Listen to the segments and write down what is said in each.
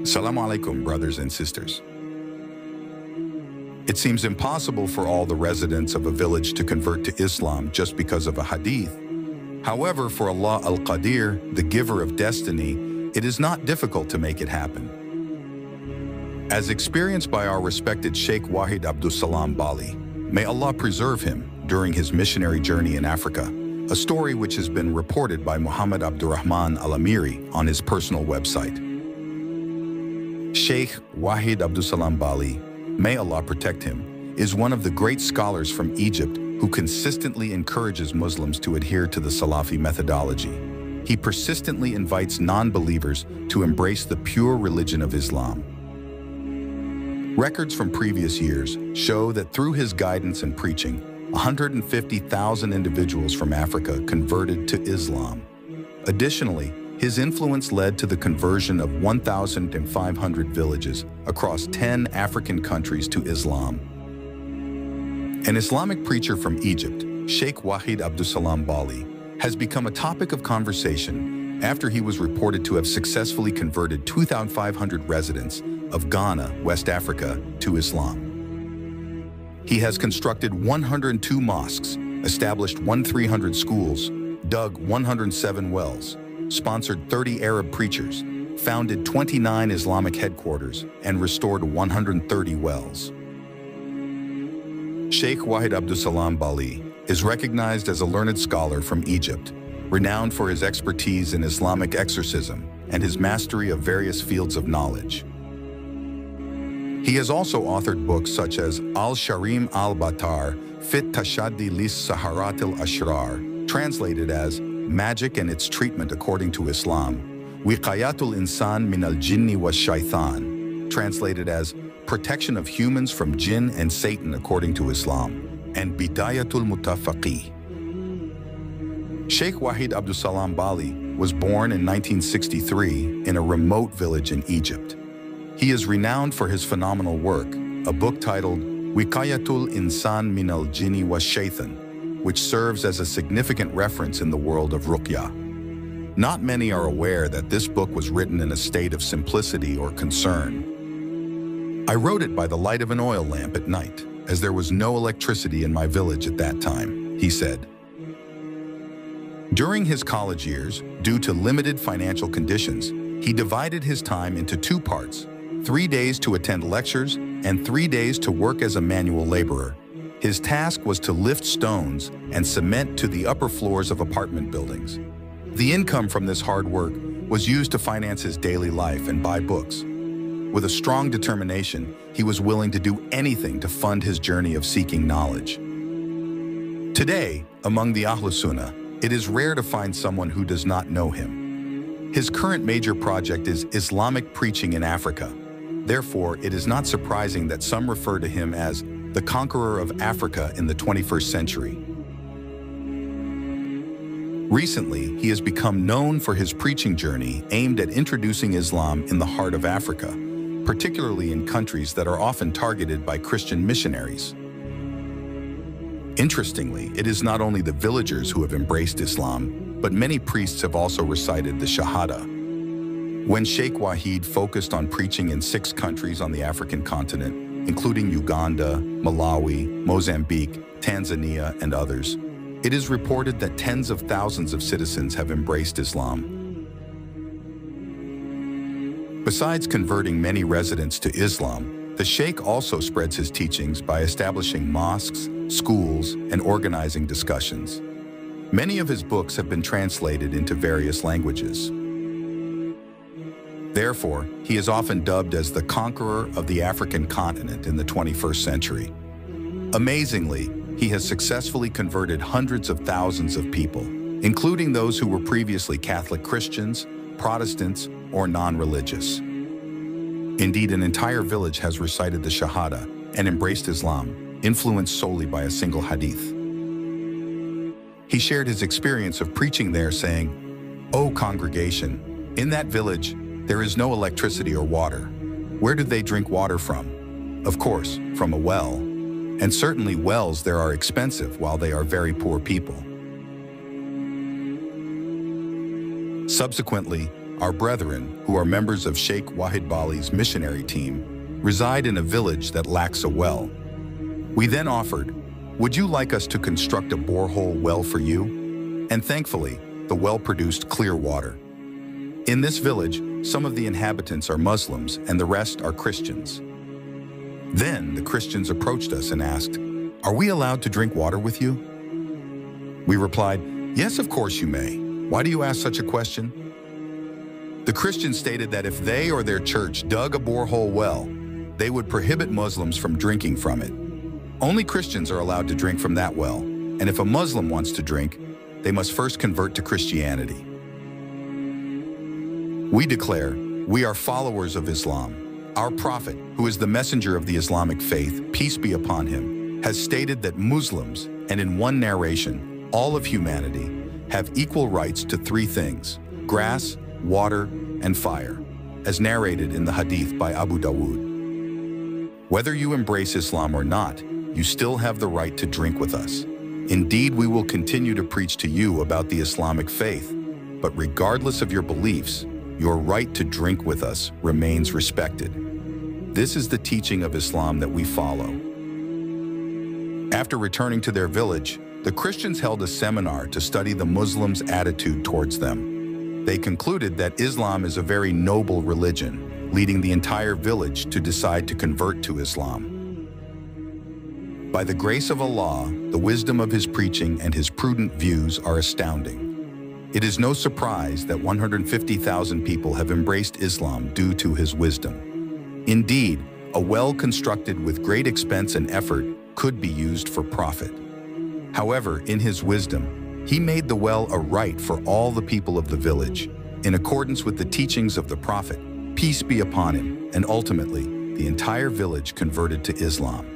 Assalamu alaikum, brothers and sisters. It seems impossible for all the residents of a village to convert to Islam just because of a hadith. However, for Allah al-Qadir, the giver of destiny, it is not difficult to make it happen. As experienced by our respected Sheikh Wahid Abdus Salam Bali, may Allah preserve him during his missionary journey in Africa, a story which has been reported by Muhammad Abdurrahman Al-Amiri on his personal website. Sheikh Wahid Abdus Salam Bali, may Allah protect him, is one of the great scholars from Egypt who consistently encourages Muslims to adhere to the Salafi methodology. He persistently invites non-believers to embrace the pure religion of Islam. Records from previous years show that through his guidance and preaching, 150,000 individuals from Africa converted to Islam. Additionally, his influence led to the conversion of 1,500 villages across 10 African countries to Islam. An Islamic preacher from Egypt, Sheikh Wahid Abdus Salam Bali, has become a topic of conversation after he was reported to have successfully converted 2,500 residents of Ghana, West Africa, to Islam. He has constructed 102 mosques, established 1,300 schools, dug 107 wells, sponsored 30 Arab preachers, founded 29 Islamic headquarters, and restored 130 wells. Sheikh Wahid Abdus Salam Bali is recognized as a learned scholar from Egypt, renowned for his expertise in Islamic exorcism and his mastery of various fields of knowledge. He has also authored books such as Al-Sharim Al-Batar, Fit Tashaddi Lis Saharat al-Ashrar, translated as Magic and Its Treatment According to Islam, Wiqayatul Insan Min al-Jinni wa Shaitan, translated as Protection of Humans from Jinn and Satan According to Islam, and Bidayatul Mutafaqih. Sheikh Wahid Abdus Salam Bali was born in 1963 in a remote village in Egypt. He is renowned for his phenomenal work, a book titled Wiqayatul Insan Min al-Jinni wa Shaitan, which serves as a significant reference in the world of ruqya. Not many are aware that this book was written in a state of simplicity or concern. I wrote it by the light of an oil lamp at night, as there was no electricity in my village at that time, he said. During his college years, due to limited financial conditions, he divided his time into two parts, 3 days to attend lectures and 3 days to work as a manual laborer. His task was to lift stones and cement to the upper floors of apartment buildings. The income from this hard work was used to finance his daily life and buy books. With a strong determination, he was willing to do anything to fund his journey of seeking knowledge. Today, among the Ahlus Sunnah, it is rare to find someone who does not know him. His current major project is Islamic preaching in Africa. Therefore, it is not surprising that some refer to him as the conqueror of Africa in the 21st century. Recently, he has become known for his preaching journey aimed at introducing Islam in the heart of Africa, particularly in countries that are often targeted by Christian missionaries. Interestingly, it is not only the villagers who have embraced Islam, but many priests have also recited the Shahada. When Sheikh Wahid focused on preaching in 6 countries on the African continent, including Uganda, Malawi, Mozambique, Tanzania, and others, it is reported that tens of thousands of citizens have embraced Islam. Besides converting many residents to Islam, the Sheikh also spreads his teachings by establishing mosques, schools, and organizing discussions. Many of his books have been translated into various languages. Therefore, he is often dubbed as the conqueror of the African continent in the 21st century. Amazingly, he has successfully converted hundreds of thousands of people, including those who were previously Catholic Christians, Protestants, or non-religious. Indeed, an entire village has recited the Shahada and embraced Islam, influenced solely by a single hadith. He shared his experience of preaching there, saying, "O congregation, in that village, there is no electricity or water. Where do they drink water from? Of course, from a well. And certainly wells there are expensive while they are very poor people." Subsequently, our brethren, who are members of Sheikh Wahid Bali's missionary team, reside in a village that lacks a well. We then offered, "Would you like us to construct a borehole well for you?" And thankfully, the well produced clear water. In this village, some of the inhabitants are Muslims and the rest are Christians. Then the Christians approached us and asked, "Are we allowed to drink water with you?" We replied, "Yes, of course you may. Why do you ask such a question?" The Christians stated that if they or their church dug a borehole well, they would prohibit Muslims from drinking from it. Only Christians are allowed to drink from that well, and if a Muslim wants to drink, they must first convert to Christianity. We declare, we are followers of Islam. Our Prophet, who is the messenger of the Islamic faith, peace be upon him, has stated that Muslims, and in one narration, all of humanity, have equal rights to three things: grass, water, and fire, as narrated in the Hadith by Abu Dawood. Whether you embrace Islam or not, you still have the right to drink with us. Indeed, we will continue to preach to you about the Islamic faith, but regardless of your beliefs, your right to drink with us remains respected. This is the teaching of Islam that we follow. After returning to their village, the Christians held a seminar to study the Muslims' attitude towards them. They concluded that Islam is a very noble religion, leading the entire village to decide to convert to Islam. By the grace of Allah, the wisdom of his preaching and his prudent views are astounding. It is no surprise that 150,000 people have embraced Islam due to his wisdom. Indeed, a well constructed with great expense and effort could be used for profit. However, in his wisdom, he made the well a right for all the people of the village, in accordance with the teachings of the Prophet, peace be upon him, and ultimately, the entire village converted to Islam.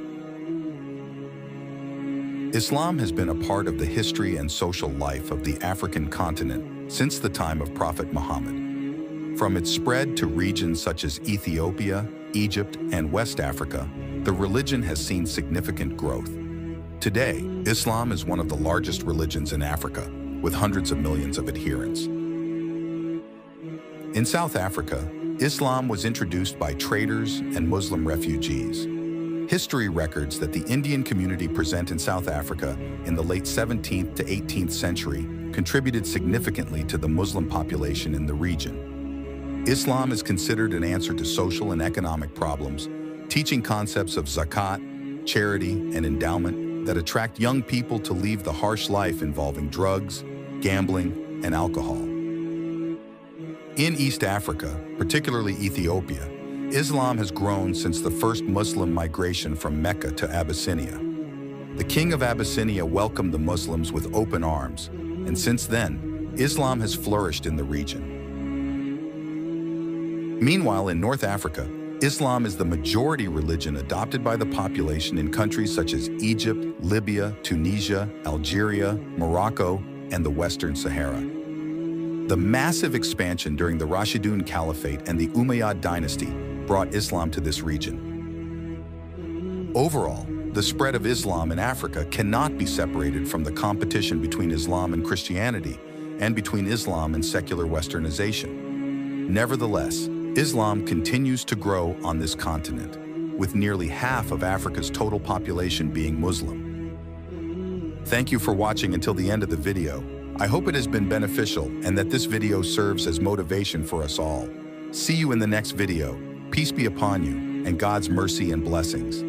Islam has been a part of the history and social life of the African continent since the time of Prophet Muhammad. From its spread to regions such as Ethiopia, Egypt, and West Africa, the religion has seen significant growth. Today, Islam is one of the largest religions in Africa, with hundreds of millions of adherents. In South Africa, Islam was introduced by traders and Muslim refugees. History records that the Indian community present in South Africa in the late 17th to 18th century contributed significantly to the Muslim population in the region. Islam is considered an answer to social and economic problems, teaching concepts of zakat, charity, and endowment that attract young people to leave the harsh life involving drugs, gambling, and alcohol. In East Africa, particularly Ethiopia, Islam has grown since the first Muslim migration from Mecca to Abyssinia. The king of Abyssinia welcomed the Muslims with open arms, and since then, Islam has flourished in the region. Meanwhile, in North Africa, Islam is the majority religion adopted by the population in countries such as Egypt, Libya, Tunisia, Algeria, Morocco, and the Western Sahara. The massive expansion during the Rashidun Caliphate and the Umayyad dynasty brought Islam to this region. Overall, the spread of Islam in Africa cannot be separated from the competition between Islam and Christianity and between Islam and secular Westernization. Nevertheless, Islam continues to grow on this continent, with nearly half of Africa's total population being Muslim. Thank you for watching until the end of the video. I hope it has been beneficial and that this video serves as motivation for us all. See you in the next video. Peace be upon you, and God's mercy and blessings.